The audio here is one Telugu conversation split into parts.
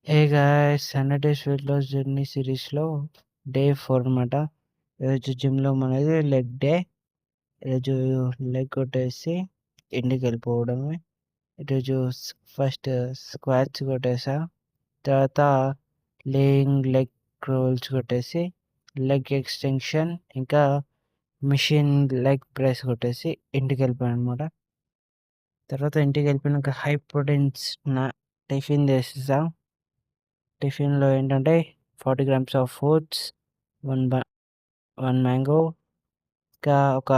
హే guys! 100 days weight loss journey సిరీస్‌లో డే 4 అనమాట. ఈరోజు జిమ్‌లో మనది లెగ్ డే. ఈరోజు లెగ్ కొట్టేసి ఇంటికెళ్ళిపోవడమే. ఈరోజు ఫస్ట్ స్క్వాట్స్ కొట్టేసా. తర్వాత లేయింగ్ లెగ్ రోల్స్ కొట్టేసి, లెగ్ ఎక్స్టెన్షన్ ఇంకా మిషన్ లెగ్ ప్రెస్ కొట్టేసి ఇంటికెళ్ళిపోయాననమాట. తర్వాత ఇంటికెళ్ళిపోయినాక హై ప్రోటీన్స్ టిఫిన్ చేసేసా. టిఫిన్‌లో ఏంటంటే 40 గ్రామ్స్ ఆఫ్ ఓట్స్, 1 మ్యాంగో, ఇంకా ఒక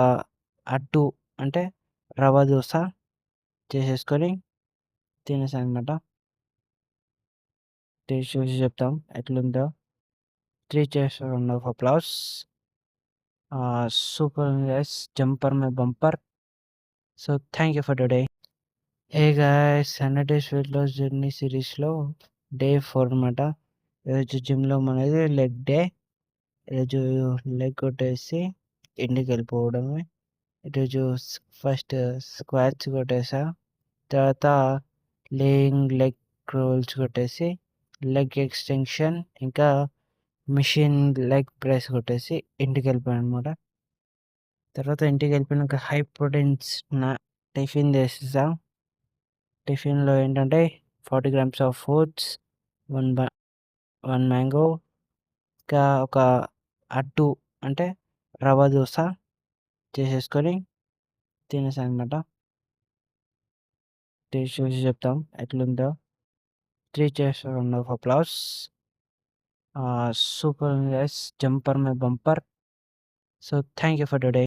అట్టు అంటే రవ్వ దోస చేసేసుకొని తినేసాననమాట. టేస్ట్ చూసి చెప్తాం ఎట్లుందో. 3 cheers round of applause. Super ఉంది guys! Jumper my bumper. So, thank you for today. Hey guys! 100 days weight loss journey సిరీస్‌లో డే 4 అనమాట. ఈరోజు జిమ్‌లో మనది లెగ్ డే. ఈరోజు లెగ్ కొట్టేసి ఇంటికెళ్ళిపోవడమే. ఈరోజు ఫస్ట్ స్క్వాట్స్ కొట్టేసా. తర్వాత లేయింగ్ లెగ్ రోల్స్ కొట్టేసి, లెగ్ ఎక్స్టెన్షన్ ఇంకా మిషన్ లెగ్ ప్రెస్ కొట్టేసి ఇంటికెళ్ళిపోయాననమాట. తర్వాత ఇంటికెళ్ళిపోయినాక హై ప్రోటీన్స్ టిఫిన్ చేసేసా. టిఫిన్‌లో ఏంటంటే 40 గ్రామ్స్ ఆఫ్ ఓట్స్, 1 మ్యాంగో, ఇంకా ఒక అట్టు అంటే రవ్వ దోస చేసేసుకొని తినేసాననమాట. టేస్ట్ చూసి చెప్తాం ఎట్లుందో. 3 cheers round of applause. Super ఉంది guys! Jumper my bumper. So, thank you for today.